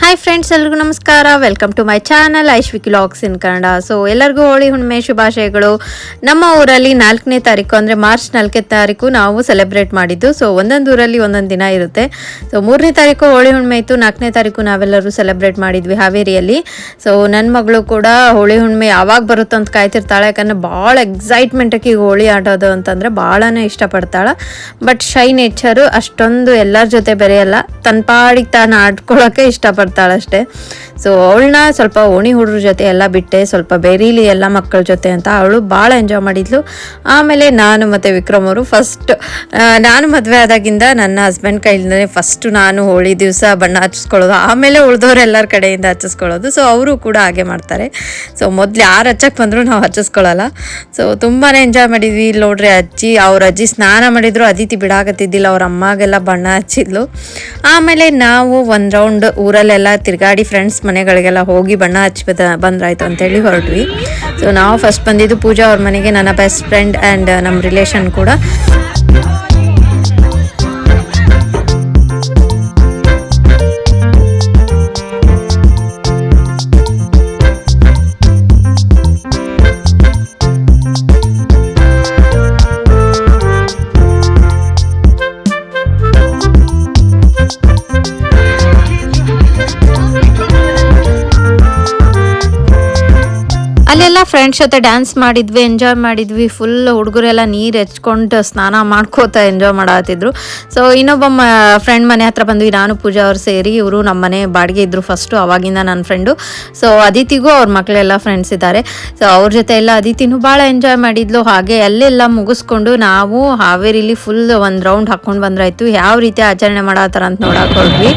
Hi friends, ಎಲ್ರಿಗೂ ನಮಸ್ಕಾರ. Welcome to my channel Aishwik vlogs in Kannada. So ಎಲ್ಲರಿಗೂ ಹೋಳಿ ಹುಣ್ಣಿಮೆ ಶುಭಾಶಯಗಳು. ನಮ್ಮ ಊರಲ್ಲಿ 4ನೇ ತಾರೀಕು ಅಂದರೆ ಮಾರ್ಚ್ 4ನೇ ತಾರೀಕು ನಾವು ಸೆಲೆಬ್ರೇಟ್ ಮಾಡಿದ್ದು. ಸೊ ಒಂದೊಂದು ಊರಲ್ಲಿ ಒಂದೊಂದು ದಿನ ಇರುತ್ತೆ. ಸೊ 3ನೇ ತಾರೀಕು ಹೋಳಿ ಹುಣ್ಣಿಮೆ ಇತ್ತು, 4ನೇ ತಾರೀಕು ನಾವೆಲ್ಲರೂ ಸೆಲೆಬ್ರೇಟ್ ಮಾಡಿದ್ವಿ ಹಾವೇರಿಯಲ್ಲಿ. ಸೊ ನನ್ನ ಮಗಳು ಕೂಡ ಹೋಳಿ ಹುಣ್ಣಿಮೆ ಯಾವಾಗ ಬರುತ್ತೋ ಅಂತ ಕಾಯ್ತಿರ್ತಾಳೆ. ಯಾಕಂದರೆ ಭಾಳ ಎಕ್ಸೈಟ್ಮೆಂಟಾಗಿ ಹೋಳಿ ಆಡೋದು ಅಂತಂದರೆ ಭಾಳನೇ ಇಷ್ಟಪಡ್ತಾಳೆ. ಬಟ್ ಶೈ ನೇಚರು ಅಷ್ಟೊಂದು ಎಲ್ಲರ ಜೊತೆ ಬೆರೆಯಲ್ಲ, ತನ್ನ ಪಾಡಿಗೆ ತಾನು ಆಡ್ಕೊಳ್ಳೋಕ್ಕೆ ಇಷ್ಟಪಡ್ತಾಳಷ್ಟೇ. ಸೊ ಅವಳನ್ನ ಸ್ವಲ್ಪ ಓಣಿ ಹುಡುಗ್ರ ಜೊತೆ ಎಲ್ಲ ಬಿಟ್ಟೆ, ಸ್ವಲ್ಪ ಬೆರೀಲಿ ಎಲ್ಲ ಮಕ್ಕಳ ಜೊತೆ ಅಂತ ಅವಳು ಭಾಳ ಎಂಜಾಯ್ ಮಾಡಿದ್ಲು. ಆಮೇಲೆ ನಾನು ಮತ್ತು ವಿಕ್ರಮ್ ಅವರು ನಾನು ಮದುವೆ ಆದಾಗಿಂದ ನನ್ನ ಹಸ್ಬೆಂಡ್ ಕೈಯಿಂದನೇ ಫಸ್ಟು ನಾನು ಹೋಳಿ ದಿವಸ ಬಣ್ಣ ಹಚ್ಚಿಸ್ಕೊಳ್ಳೋದು, ಆಮೇಲೆ ಉಳಿದವ್ರು ಎಲ್ಲರ ಕಡೆಯಿಂದ ಹಚ್ಚಿಸ್ಕೊಳ್ಳೋದು. ಸೊ ಅವರು ಕೂಡ ಹಾಗೆ ಮಾಡ್ತಾರೆ. ಸೊ ಮೊದಲು ಯಾರು ಹಚ್ಚಕ್ಕೆ ಬಂದರೂ ನಾವು ಹಚ್ಚಿಸ್ಕೊಳ್ಳಲ್ಲ. ಸೊ ತುಂಬಾ ಎಂಜಾಯ್ ಮಾಡಿದ್ವಿ. ಇಲ್ಲಿ ನೋಡ್ರಿ ಅವ್ರ ಅಜ್ಜಿ ಸ್ನಾನ ಮಾಡಿದ್ರು, ಅದಿತಿ ಬಿಡಾಕತ್ತಿದ್ದಿಲ್ಲ, ಅವ್ರ ಅಮ್ಮಾಗೆಲ್ಲ ಬಣ್ಣ ಹಚ್ಚಿದ್ಲು. ಆಮೇಲೆ ನಾವು ಒಂದು ರೌಂಡ್ ಊರಲ್ಲೆಲ್ಲ ತಿರುಗಾಡಿ ಫ್ರೆಂಡ್ಸ್ ಮನೆಗಳಿಗೆಲ್ಲ ಹೋಗಿ ಬಣ್ಣ ಹಚ್ಚಿ ಬಂದ್ರಾಯ್ತು ಅಂತೇಳಿ ಹೊರಟ್ವಿ. ಸೊ ನಾವು ಫಸ್ಟ್ ಬಂದಿದ್ದು ಪೂಜಾ ಅವ್ರ ಮನೆಗೆ, ನನ್ನ ಬೆಸ್ಟ್ ಫ್ರೆಂಡ್ ಆ್ಯಂಡ್ ನಮ್ಮ ರಿಲೇಷನ್ ಕೂಡ. ಅಲ್ಲೆಲ್ಲ ಫ್ರೆಂಡ್ಸ್ ಜೊತೆ ಡ್ಯಾನ್ಸ್ ಮಾಡಿದ್ವಿ, ಎಂಜಾಯ್ ಮಾಡಿದ್ವಿ. ಫುಲ್ ಹುಡುಗರೆಲ್ಲ ನೀರು ಹೆಚ್ಕೊಂಡು ಸ್ನಾನ ಮಾಡ್ಕೋತಾ ಎಂಜಾಯ್ ಮಾಡತ್ತಿದ್ರು. ಸೊ ಇನ್ನೊಬ್ಬ ಫ್ರೆಂಡ್ ಮನೆ ಹತ್ರ ಬಂದ್ವಿ, ನಾನು ಪೂಜಾ ಅವ್ರು ಸೇರಿ. ಇವರು ನಮ್ಮ ಮನೆ ಬಾಡಿಗೆ ಇದ್ದರು ಫಸ್ಟು, ಅವಾಗಿಂದ ನನ್ನ ಫ್ರೆಂಡು. ಸೊ ಅದಿತಿಗೂ ಅವ್ರ ಮಕ್ಕಳೆಲ್ಲ ಫ್ರೆಂಡ್ಸ್ ಇದ್ದಾರೆ. ಸೊ ಅವ್ರ ಜೊತೆ ಎಲ್ಲ ಅದಿತಿನೂ ಭಾಳ ಎಂಜಾಯ್ ಮಾಡಿದ್ಲು. ಹಾಗೆ ಅಲ್ಲೆಲ್ಲ ಮುಗಿಸ್ಕೊಂಡು ನಾವು ಹಾವೇರಿಲಿ ಫುಲ್ ಒಂದು ರೌಂಡ್ ಹಾಕ್ಕೊಂಡು ಬಂದ್ರಾಯ್ತು. ಯಾವ ರೀತಿ ಆಚರಣೆ ಮಾಡತ್ತಾರ ಅಂತ ನೋಡಕ್ಕೆ ಹೋದ್ವಿ.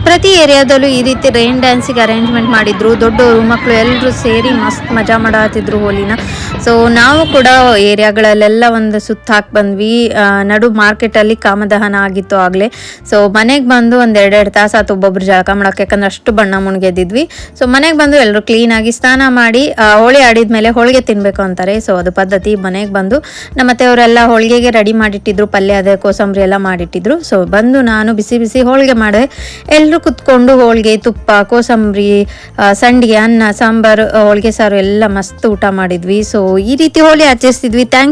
ಪ್ರತಿ ಏರಿಯಾದಲ್ಲೂ ಈ ರೀತಿ ರೈನ್ ಡ್ಯಾನ್ಸಿಗೆ ಅರೇಂಜ್ಮೆಂಟ್ ಮಾಡಿದ್ರು. ದೊಡ್ಡವರು ಮಕ್ಕಳು ಎಲ್ಲರೂ ಸೇರಿ ಮಸ್ತ್ ಮಜಾ ಮಾಡತ್ತಿದ್ರು ಹೋಲಿನ. ಸೊ ನಾವು ಕೂಡ ಏರಿಯಾಗಳಲ್ಲೆಲ್ಲ ಒಂದು ಸುತ್ತ ಹಾಕಿ ಬಂದ್ವಿ. ನಡು ಮಾರ್ಕೆಟಲ್ಲಿ ಕಾಮದಹನ ಆಗಿತ್ತು ಆಗಲೇ. ಸೊ ಮನೆಗೆ ಬಂದು ಒಂದು 2-2 ತಾಸು ಆಯ್ತು ಒಬ್ಬೊಬ್ರು ಜಳಕ ಮಾಡೋಕ್ಕೆ, ಯಾಕಂದ್ರೆ ಅಷ್ಟು ಬಣ್ಣ ಮುಣಗೆದ್ದಿದ್ವಿ. ಸೊ ಮನೆಗೆ ಬಂದು ಎಲ್ಲರೂ ಕ್ಲೀನಾಗಿ ಸ್ನಾನ ಮಾಡಿ ಹೋಳಿ ಆಡಿದ್ಮೇಲೆ ಹೋಳಿಗೆ ತಿನ್ನಬೇಕು ಅಂತಾರೆ. ಸೊ ಅದು ಪದ್ಧತಿ. ಮನೆಗೆ ಬಂದು ನಮ್ಮ ಅತ್ತೆಯವರೆಲ್ಲ ಹೋಳಿಗೆಗೆ ರೆಡಿ ಮಾಡಿಟ್ಟಿದ್ರು, ಪಲ್ಯ ಅದೇ ಕೋಸಂಬರಿ ಎಲ್ಲ ಮಾಡಿಟ್ಟಿದ್ರು. ಸೊ ಬಂದು ನಾನು ಬಿಸಿ ಬಿಸಿ ಹೋಳಿಗೆ ಮಾಡಿದೆ. ಎಲ್ಲರೂ ಕುತ್ಕೊಂಡು ಹೋಳಿಗೆ, ತುಪ್ಪ, ಕೋಸಂಬರಿ, ಸಂಡಿಗೆ, ಅನ್ನ, ಸಾಂಬಾರು, ಹೋಳಿಗೆ ಸಾರು ಎಲ್ಲ ಮಸ್ತ್ ಊಟ ಮಾಡಿದ್ವಿ. ಸೊ ಈ ರೀತಿ ಹೋಳಿ ಆಚರಿಸ್ತಿದ್ವಿ. ಥ್ಯಾಂಕ್ಸ್.